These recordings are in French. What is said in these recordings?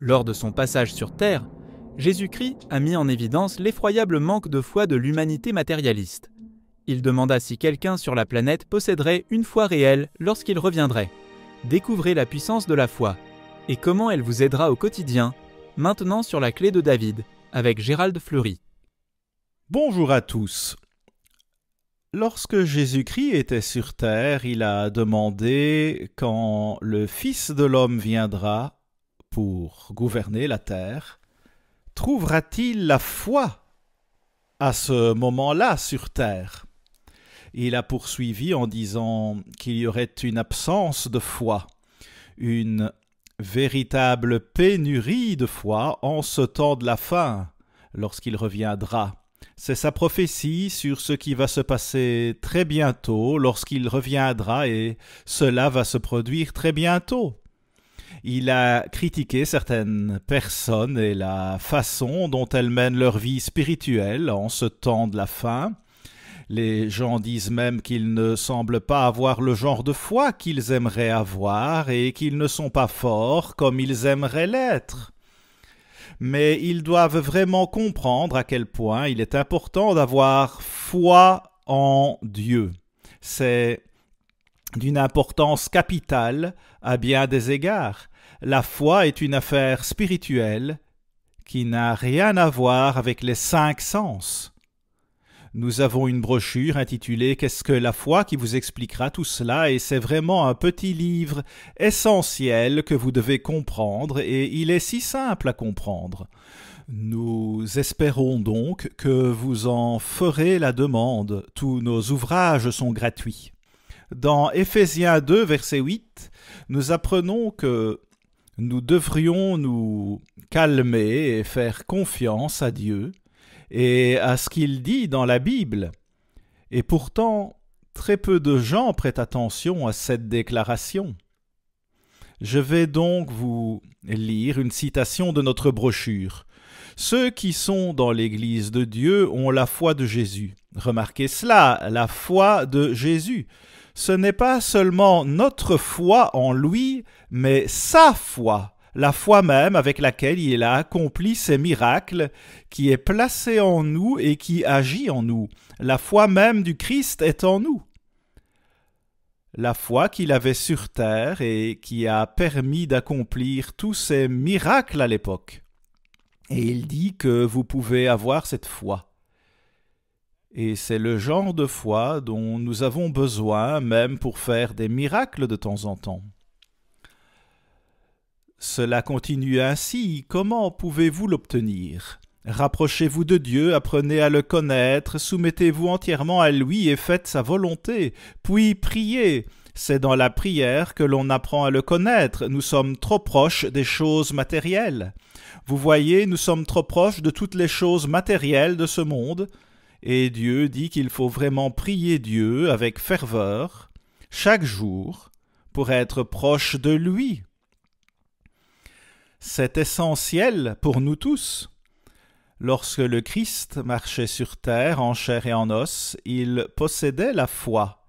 Lors de son passage sur Terre, Jésus-Christ a mis en évidence l'effroyable manque de foi de l'humanité matérialiste. Il demanda si quelqu'un sur la planète posséderait une foi réelle lorsqu'il reviendrait. Découvrez la puissance de la foi et comment elle vous aidera au quotidien, maintenant sur la clé de David, avec Gérald Fleury. Bonjour à tous. Lorsque Jésus-Christ était sur terre, il a demandé quand le Fils de l'homme viendra pour gouverner la terre, trouvera-t-il la foi à ce moment-là sur terre? Il a poursuivi en disant qu'il y aurait une absence de foi, une véritable pénurie de foi en ce temps de la fin, lorsqu'il reviendra. C'est sa prophétie sur ce qui va se passer très bientôt lorsqu'il reviendra, et cela va se produire très bientôt. Il a critiqué certaines personnes et la façon dont elles mènent leur vie spirituelle en ce temps de la fin. Les gens disent même qu'ils ne semblent pas avoir le genre de foi qu'ils aimeraient avoir et qu'ils ne sont pas forts comme ils aimeraient l'être. Mais ils doivent vraiment comprendre à quel point il est important d'avoir foi en Dieu. C'est d'une importance capitale à bien des égards. La foi est une affaire spirituelle qui n'a rien à voir avec les 5 sens. Nous avons une brochure intitulée « Qu'est-ce que la foi ?» qui vous expliquera tout cela, et c'est vraiment un petit livre essentiel que vous devez comprendre, et il est si simple à comprendre. Nous espérons donc que vous en ferez la demande. Tous nos ouvrages sont gratuits. Dans Éphésiens 2, verset 8, nous apprenons que nous devrions nous calmer et faire confiance à Dieu et à ce qu'il dit dans la Bible. Et pourtant, très peu de gens prêtent attention à cette déclaration. Je vais donc vous lire une citation de notre brochure. « Ceux qui sont dans l'Église de Dieu ont la foi de Jésus. » Remarquez cela, la foi de Jésus. Ce n'est pas seulement notre foi en lui, mais sa foi, la foi même avec laquelle il a accompli ses miracles, qui est placée en nous et qui agit en nous. La foi même du Christ est en nous. La foi qu'il avait sur terre et qui a permis d'accomplir tous ces miracles à l'époque. Et il dit que vous pouvez avoir cette foi. Et c'est le genre de foi dont nous avons besoin même pour faire des miracles de temps en temps. Cela continue ainsi. Comment pouvez-vous l'obtenir? Rapprochez-vous de Dieu, apprenez à le connaître, soumettez-vous entièrement à lui et faites sa volonté. Puis priez. C'est dans la prière que l'on apprend à le connaître. Nous sommes trop proches des choses matérielles. Vous voyez, nous sommes trop proches de toutes les choses matérielles de ce monde. Et Dieu dit qu'il faut vraiment prier Dieu avec ferveur, chaque jour, pour être proche de lui. C'est essentiel pour nous tous. Lorsque le Christ marchait sur terre en chair et en os, il possédait la foi.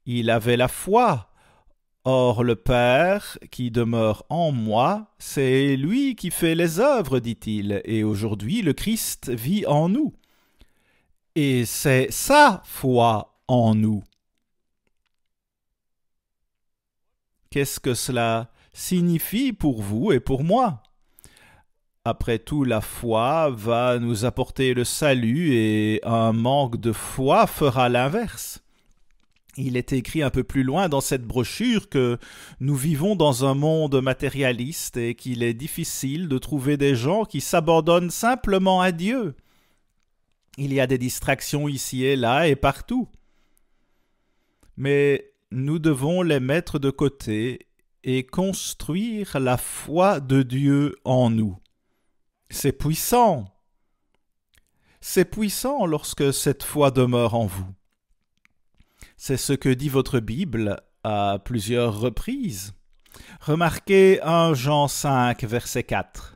Il avait la foi. Or le Père qui demeure en moi, c'est lui qui fait les œuvres, dit-il, et aujourd'hui le Christ vit en nous. Et c'est sa foi en nous. Qu'est-ce que cela signifie pour vous et pour moi? Après tout, la foi va nous apporter le salut et un manque de foi fera l'inverse. Il est écrit un peu plus loin dans cette brochure que nous vivons dans un monde matérialiste et qu'il est difficile de trouver des gens qui s'abandonnent simplement à Dieu. Il y a des distractions ici et là et partout. Mais nous devons les mettre de côté et construire la foi de Dieu en nous. C'est puissant. C'est puissant lorsque cette foi demeure en vous. C'est ce que dit votre Bible à plusieurs reprises. Remarquez 1 Jean 5, verset 4.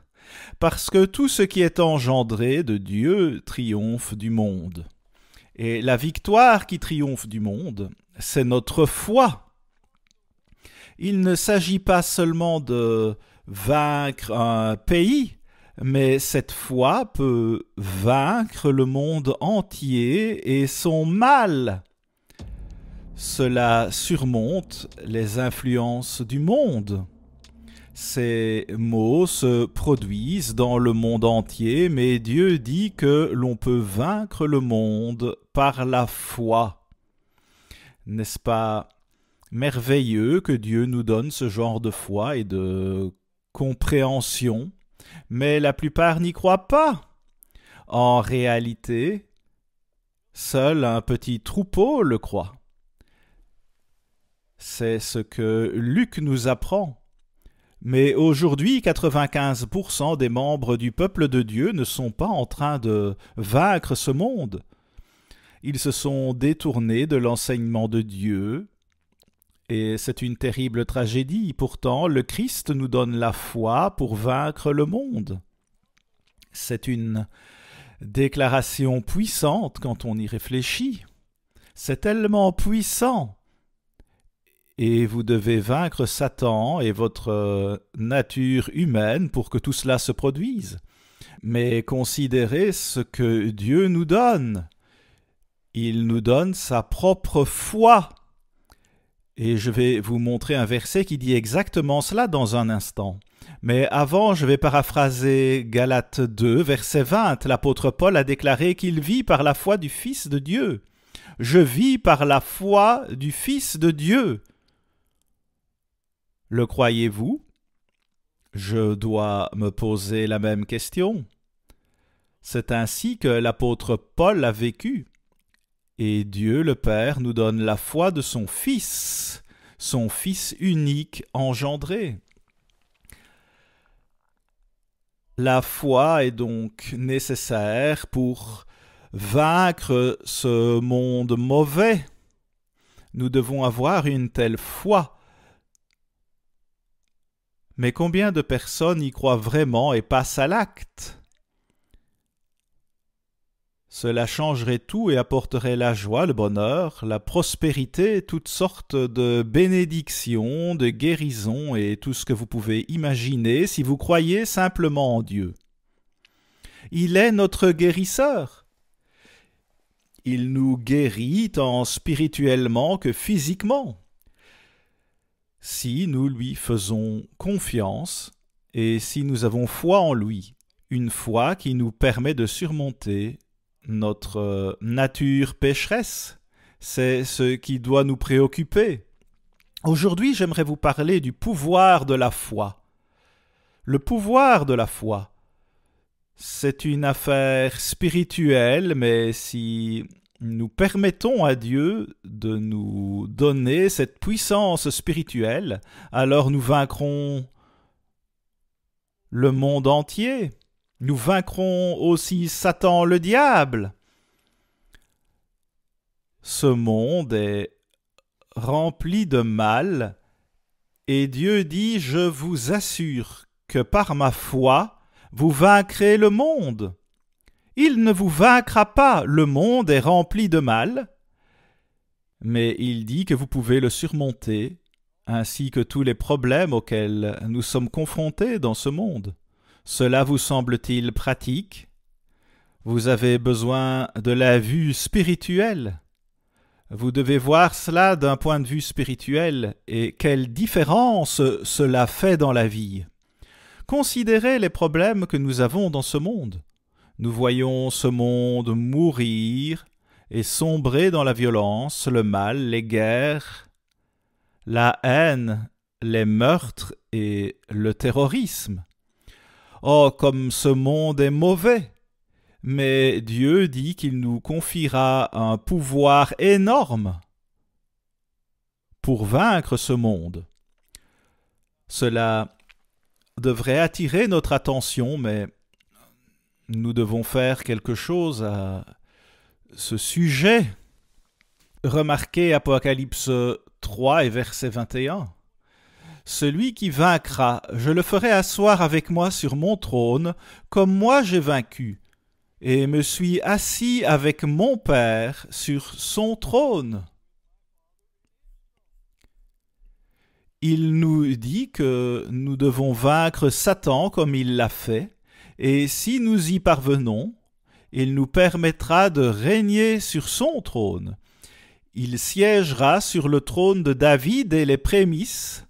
Parce que tout ce qui est engendré de Dieu triomphe du monde. Et la victoire qui triomphe du monde, c'est notre foi. Il ne s'agit pas seulement de vaincre un pays, mais cette foi peut vaincre le monde entier et son mal. Cela surmonte les influences du monde. Ces maux se produisent dans le monde entier, mais Dieu dit que l'on peut vaincre le monde par la foi. N'est-ce pas merveilleux que Dieu nous donne ce genre de foi et de compréhension? Mais la plupart n'y croient pas. En réalité, seul un petit troupeau le croit. C'est ce que Luc nous apprend. Mais aujourd'hui, 95% des membres du peuple de Dieu ne sont pas en train de vaincre ce monde. Ils se sont détournés de l'enseignement de Dieu, et c'est une terrible tragédie. Pourtant, le Christ nous donne la foi pour vaincre le monde. C'est une déclaration puissante quand on y réfléchit. C'est tellement puissant. Et vous devez vaincre Satan et votre nature humaine pour que tout cela se produise. Mais considérez ce que Dieu nous donne. Il nous donne sa propre foi. Et je vais vous montrer un verset qui dit exactement cela dans un instant. Mais avant, je vais paraphraser Galates 2, verset 20. L'apôtre Paul a déclaré qu'il vit par la foi du Fils de Dieu. Je vis par la foi du Fils de Dieu. Le croyez-vous? Je dois me poser la même question. C'est ainsi que l'apôtre Paul a vécu. Et Dieu le Père nous donne la foi de son Fils unique engendré. La foi est donc nécessaire pour vaincre ce monde mauvais. Nous devons avoir une telle foi. Mais combien de personnes y croient vraiment et passent à l'acte? Cela changerait tout et apporterait la joie, le bonheur, la prospérité, toutes sortes de bénédictions, de guérisons et tout ce que vous pouvez imaginer si vous croyez simplement en Dieu. Il est notre guérisseur. Il nous guérit tant spirituellement que physiquement. Si nous lui faisons confiance et si nous avons foi en lui, une foi qui nous permet de surmonter notre nature pécheresse, c'est ce qui doit nous préoccuper. Aujourd'hui, j'aimerais vous parler du pouvoir de la foi. Le pouvoir de la foi, c'est une affaire spirituelle, mais si nous permettons à Dieu de nous donner cette puissance spirituelle, alors nous vaincrons le monde entier. Nous vaincrons aussi Satan le diable. Ce monde est rempli de mal, et Dieu dit « Je vous assure que par ma foi, vous vaincrez le monde. » Il ne vous vaincra pas, le monde est rempli de mal, mais il dit que vous pouvez le surmonter, ainsi que tous les problèmes auxquels nous sommes confrontés dans ce monde. Cela vous semble-t-il pratique? Vous avez besoin de la vue spirituelle. Vous devez voir cela d'un point de vue spirituel et quelle différence cela fait dans la vie. Considérez les problèmes que nous avons dans ce monde. Nous voyons ce monde mourir et sombrer dans la violence, le mal, les guerres, la haine, les meurtres et le terrorisme. Oh, comme ce monde est mauvais! Mais Dieu dit qu'il nous confiera un pouvoir énorme pour vaincre ce monde. Cela devrait attirer notre attention, mais nous devons faire quelque chose à ce sujet. Remarquez Apocalypse 3 et verset 21. Celui qui vaincra, je le ferai asseoir avec moi sur mon trône, comme moi j'ai vaincu, et me suis assis avec mon Père sur son trône. il nous dit que nous devons vaincre Satan comme il l'a fait, et si nous y parvenons, il nous permettra de régner sur son trône. Il siégera sur le trône de David et les prémices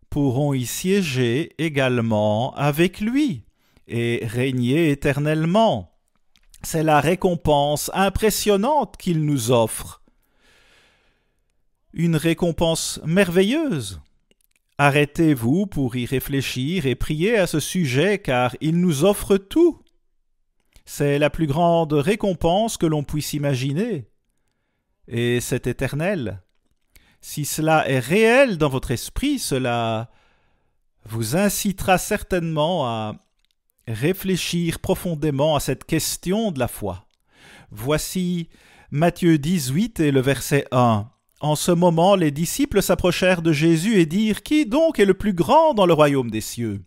pourront y siéger également avec lui et régner éternellement. C'est la récompense impressionnante qu'il nous offre. Une récompense merveilleuse. Arrêtez-vous pour y réfléchir et prier à ce sujet, car il nous offre tout. C'est la plus grande récompense que l'on puisse imaginer. Et c'est éternel. Si cela est réel dans votre esprit, cela vous incitera certainement à réfléchir profondément à cette question de la foi. Voici Matthieu 18 et le verset 1. En ce moment, les disciples s'approchèrent de Jésus et dirent « Qui donc est le plus grand dans le royaume des cieux ?»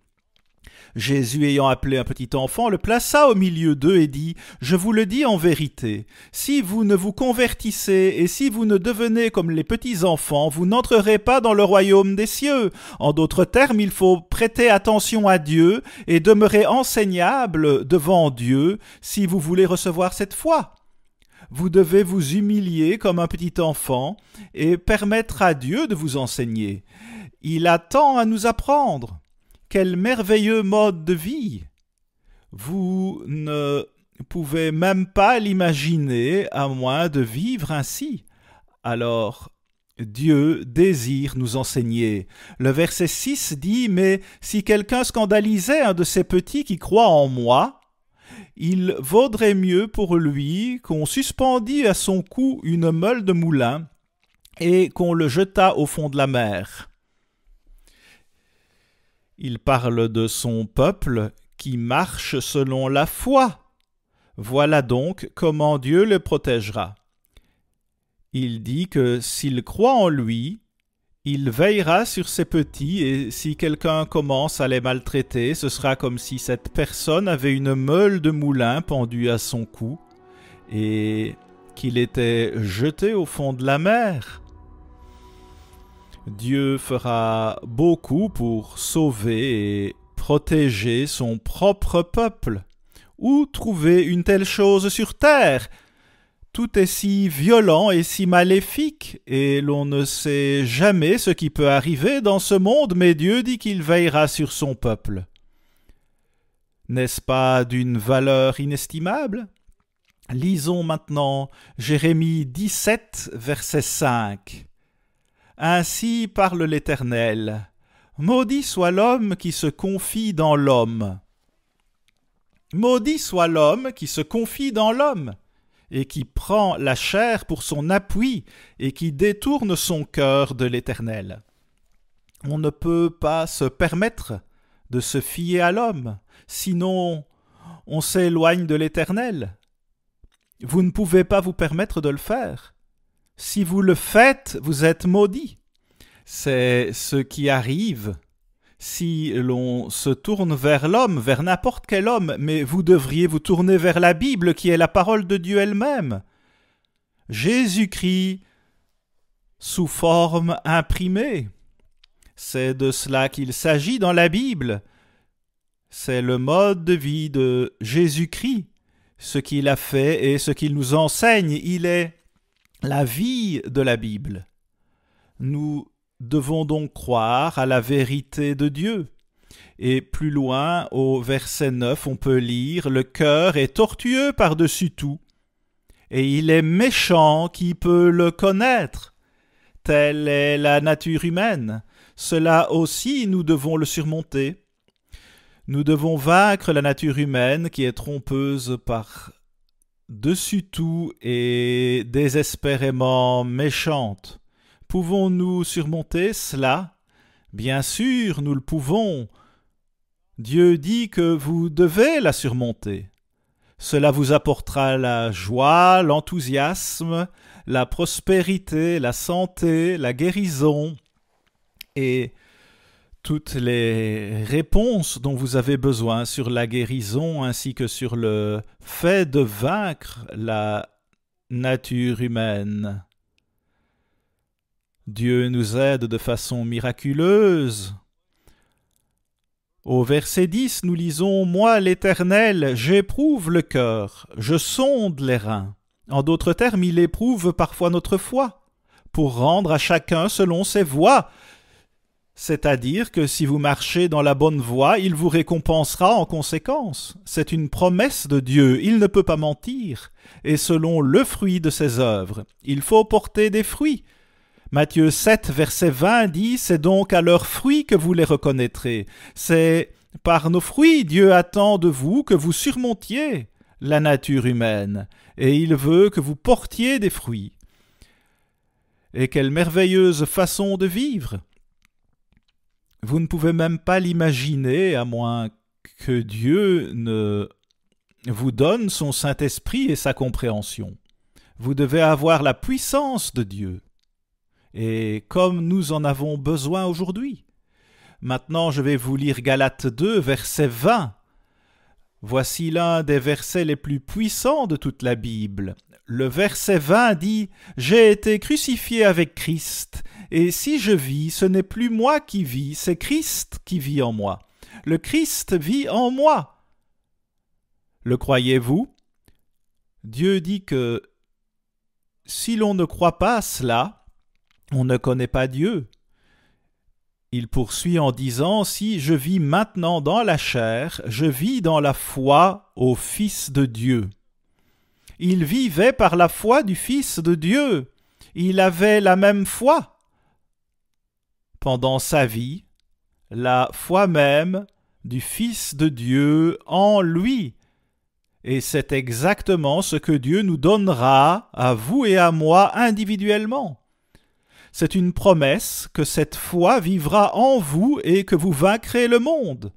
Jésus, ayant appelé un petit enfant, le plaça au milieu d'eux et dit « Je vous le dis en vérité, si vous ne vous convertissez et si vous ne devenez comme les petits enfants, vous n'entrerez pas dans le royaume des cieux. En d'autres termes, il faut prêter attention à Dieu et demeurer enseignable devant Dieu si vous voulez recevoir cette foi. Vous devez vous humilier comme un petit enfant et permettre à Dieu de vous enseigner. Il a tant à nous apprendre. Quel merveilleux mode de vie! Vous ne pouvez même pas l'imaginer à moins de vivre ainsi. Alors, Dieu désire nous enseigner. Le verset 6 dit « Mais si quelqu'un scandalisait un de ces petits qui croient en moi, il vaudrait mieux pour lui qu'on suspendît à son cou une meule de moulin et qu'on le jetât au fond de la mer. » Il parle de son peuple qui marche selon la foi. Voilà donc comment Dieu le protégera. Il dit que s'il croit en lui, il veillera sur ses petits et si quelqu'un commence à les maltraiter, ce sera comme si cette personne avait une meule de moulin pendue à son cou et qu'il était jeté au fond de la mer. Dieu fera beaucoup pour sauver et protéger son propre peuple. Où trouver une telle chose sur terre? Tout est si violent et si maléfique, et l'on ne sait jamais ce qui peut arriver dans ce monde, mais Dieu dit qu'il veillera sur son peuple. N'est-ce pas d'une valeur inestimable? Lisons maintenant Jérémie 17, verset 5. Ainsi parle l'Éternel. Maudit soit l'homme qui se confie dans l'homme. Maudit soit l'homme qui se confie dans l'homme, et qui prend la chair pour son appui, et qui détourne son cœur de l'Éternel. On ne peut pas se permettre de se fier à l'homme, sinon on s'éloigne de l'Éternel. Vous ne pouvez pas vous permettre de le faire. Si vous le faites, vous êtes maudit. C'est ce qui arrive si l'on se tourne vers l'homme, vers n'importe quel homme, mais vous devriez vous tourner vers la Bible qui est la parole de Dieu elle-même. Jésus-Christ sous forme imprimée. C'est de cela qu'il s'agit dans la Bible. C'est le mode de vie de Jésus-Christ, ce qu'il a fait et ce qu'il nous enseigne. Il est la vie de la Bible. Nous devons donc croire à la vérité de Dieu. Et plus loin, au verset 9, on peut lire « Le cœur est tortueux par-dessus tout, et il est méchant, qui peut le connaître. Telle est la nature humaine. Cela aussi, nous devons le surmonter. Nous devons vaincre la nature humaine qui est trompeuse par-dessus tout et désespérément méchante. Pouvons-nous surmonter cela? Bien sûr, nous le pouvons. Dieu dit que vous devez la surmonter. Cela vous apportera la joie, l'enthousiasme, la prospérité, la santé, la guérison et toutes les réponses dont vous avez besoin sur la guérison ainsi que sur le fait de vaincre la nature humaine. Dieu nous aide de façon miraculeuse. Au verset 10, nous lisons « Moi, l'Éternel, j'éprouve le cœur, je sonde les reins ». En d'autres termes, il éprouve parfois notre foi, pour rendre à chacun selon ses voies. C'est-à-dire que si vous marchez dans la bonne voie, il vous récompensera en conséquence. C'est une promesse de Dieu, il ne peut pas mentir. Et selon le fruit de ses œuvres, il faut porter des fruits. Matthieu 7, verset 20 dit « C'est donc à leurs fruits que vous les reconnaîtrez. C'est par nos fruits Dieu attend de vous que vous surmontiez la nature humaine, et il veut que vous portiez des fruits. » Et quelle merveilleuse façon de vivre! Vous ne pouvez même pas l'imaginer à moins que Dieu ne vous donne son Saint-Esprit et sa compréhension. Vous devez avoir la puissance de Dieu. Et comme nous en avons besoin aujourd'hui. Maintenant, je vais vous lire Galates 2, verset 20. Voici l'un des versets les plus puissants de toute la Bible. Le verset 20 dit « J'ai été crucifié avec Christ, et si je vis, ce n'est plus moi qui vis, c'est Christ qui vit en moi. Le Christ vit en moi. » Le croyez-vous? Dieu dit que si l'on ne croit pas à cela, on ne connaît pas Dieu. Il poursuit en disant « Si je vis maintenant dans la chair, je vis dans la foi au Fils de Dieu. » Il vivait par la foi du Fils de Dieu. Il avait la même foi. Pendant sa vie, la foi même du Fils de Dieu en lui. Et c'est exactement ce que Dieu nous donnera, à vous et à moi, individuellement. C'est une promesse que cette foi vivra en vous et que vous vaincrez le monde.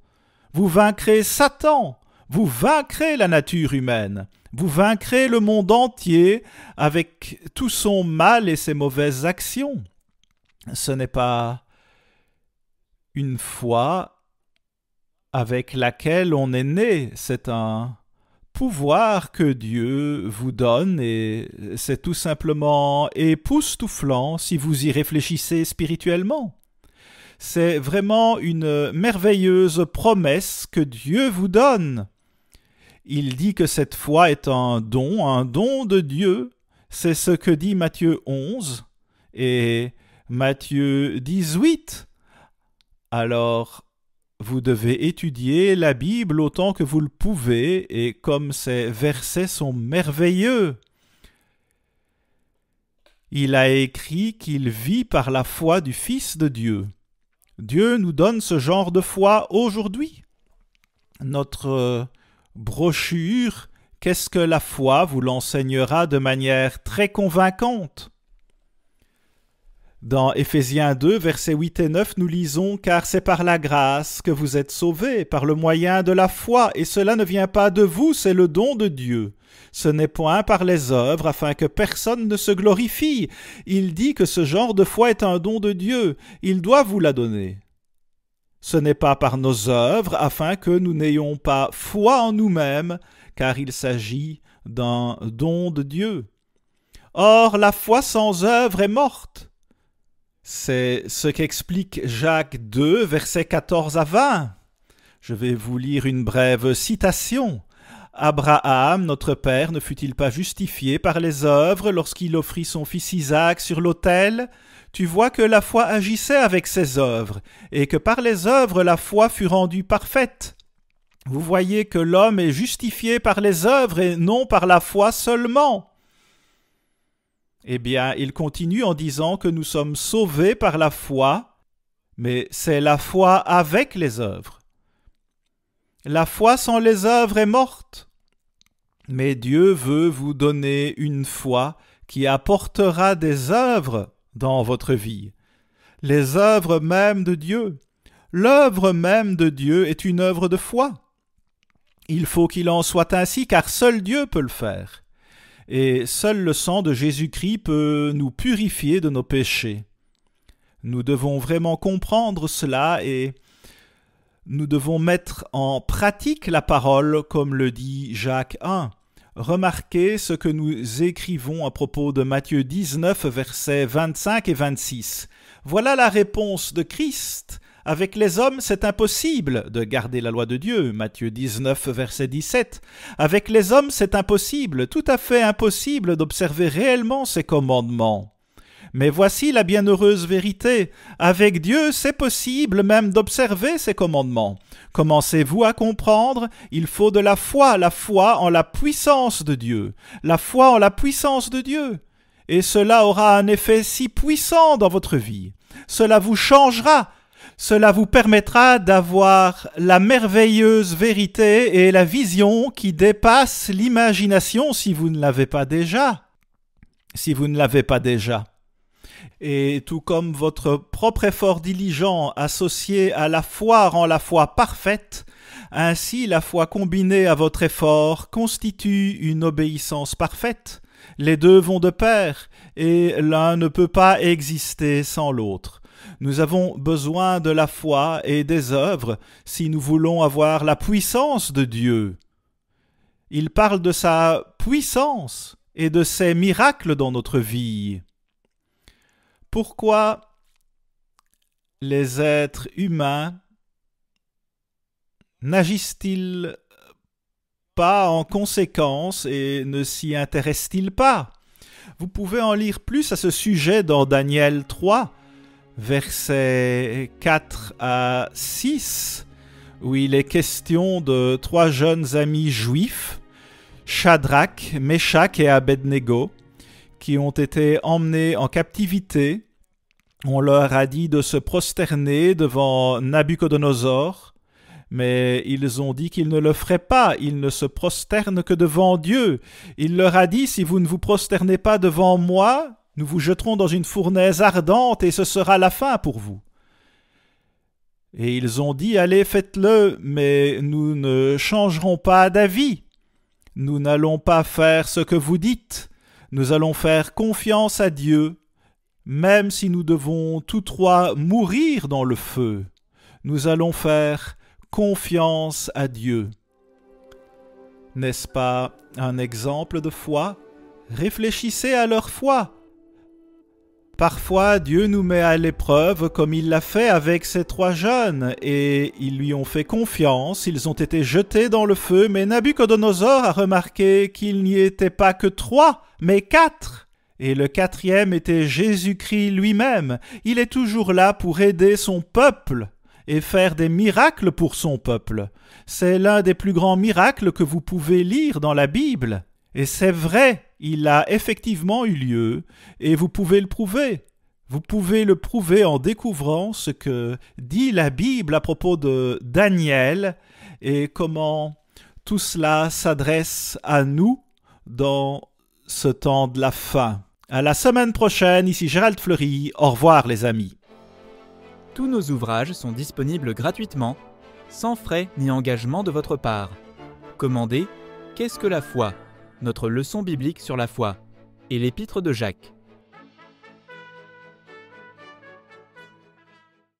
Vous vaincrez Satan, vous vaincrez la nature humaine, vous vaincrez le monde entier avec tout son mal et ses mauvaises actions. Ce n'est pas une foi avec laquelle on est né, c'est un pouvoir que Dieu vous donne et c'est tout simplement époustouflant si vous y réfléchissez spirituellement. C'est vraiment une merveilleuse promesse que Dieu vous donne. Il dit que cette foi est un don de Dieu. C'est ce que dit Matthieu 11 et Matthieu 18. Alors, vous devez étudier la Bible autant que vous le pouvez, et comme ces versets sont merveilleux. Il a écrit qu'il vit par la foi du Fils de Dieu. Dieu nous donne ce genre de foi aujourd'hui. Notre brochure « Qu'est-ce que la foi ?» vous l'enseignera de manière très convaincante. Dans Éphésiens 2, versets 8 et 9, nous lisons « Car c'est par la grâce que vous êtes sauvés, par le moyen de la foi, et cela ne vient pas de vous, c'est le don de Dieu. Ce n'est point par les œuvres, afin que personne ne se glorifie. » Il dit que ce genre de foi est un don de Dieu. Il doit vous la donner. Ce n'est pas par nos œuvres, afin que nous n'ayons pas foi en nous-mêmes, car il s'agit d'un don de Dieu. Or, la foi sans œuvre est morte. C'est ce qu'explique Jacques 2, versets 14 à 20. Je vais vous lire une brève citation. « Abraham, notre père, ne fut-il pas justifié par les œuvres lorsqu'il offrit son fils Isaac sur l'autel ? Tu vois que la foi agissait avec ses œuvres, et que par les œuvres la foi fut rendue parfaite. Vous voyez que l'homme est justifié par les œuvres et non par la foi seulement. » Eh bien, il continue en disant que nous sommes sauvés par la foi, mais c'est la foi avec les œuvres. La foi sans les œuvres est morte. Mais Dieu veut vous donner une foi qui apportera des œuvres dans votre vie. Les œuvres même de Dieu. L'œuvre même de Dieu est une œuvre de foi. Il faut qu'il en soit ainsi, car seul Dieu peut le faire. Et seul le sang de Jésus-Christ peut nous purifier de nos péchés. Nous devons vraiment comprendre cela et nous devons mettre en pratique la parole comme le dit Jacques 1. remarquez ce que nous écrivons à propos de Matthieu 19, versets 25 et 26. Voilà la réponse de Christ. Avec les hommes, c'est impossible de garder la loi de Dieu. Matthieu 19, verset 17. Avec les hommes, c'est impossible, tout à fait impossible d'observer réellement ses commandements. Mais voici la bienheureuse vérité. Avec Dieu, c'est possible même d'observer ses commandements. Commencez-vous à comprendre? Il faut de la foi en la puissance de Dieu. La foi en la puissance de Dieu. Et cela aura un effet si puissant dans votre vie. Cela vous changera. Cela vous permettra d'avoir la merveilleuse vérité et la vision qui dépasse l'imagination si vous ne l'avez pas déjà. Et tout comme votre propre effort diligent associé à la foi rend la foi parfaite, ainsi la foi combinée à votre effort constitue une obéissance parfaite. Les deux vont de pair, et l'un ne peut pas exister sans l'autre. Nous avons besoin de la foi et des œuvres si nous voulons avoir la puissance de Dieu. Il parle de sa puissance et de ses miracles dans notre vie. Pourquoi les êtres humains n'agissent-ils pas en conséquence et ne s'y intéressent-ils pas? Vous pouvez en lire plus à ce sujet dans Daniel 3, versets 4 à 6, où il est question de 3 jeunes amis juifs, Shadrach, Meshach et Abednego, qui ont été emmenés en captivité. On leur a dit de se prosterner devant Nabuchodonosor, mais ils ont dit qu'ils ne le feraient pas, ils ne se prosternent que devant Dieu. Il leur a dit, si vous ne vous prosternez pas devant moi, nous vous jetterons dans une fournaise ardente et ce sera la fin pour vous. Et ils ont dit, allez, faites-le, mais nous ne changerons pas d'avis. Nous n'allons pas faire ce que vous dites. Nous allons faire confiance à Dieu, même si nous devons tous trois mourir dans le feu. Nous allons faire confiance à Dieu. N'est-ce pas un exemple de foi? Réfléchissez à leur foi. Parfois, Dieu nous met à l'épreuve comme il l'a fait avec ces 3 jeunes, et ils lui ont fait confiance, ils ont été jetés dans le feu, mais Nabuchodonosor a remarqué qu'il n'y était pas que 3, mais 4. Et le 4e était Jésus-Christ lui-même. Il est toujours là pour aider son peuple et faire des miracles pour son peuple. C'est l'un des plus grands miracles que vous pouvez lire dans la Bible. Et c'est vrai, il a effectivement eu lieu, et vous pouvez le prouver. Vous pouvez le prouver en découvrant ce que dit la Bible à propos de Daniel et comment tout cela s'adresse à nous dans ce temps de la fin. À la semaine prochaine, ici Gérald Fleury. Au revoir les amis. Tous nos ouvrages sont disponibles gratuitement, sans frais ni engagement de votre part. Commandez « Qu'est-ce que la foi ?» notre leçon biblique sur la foi et l'épître de Jacques.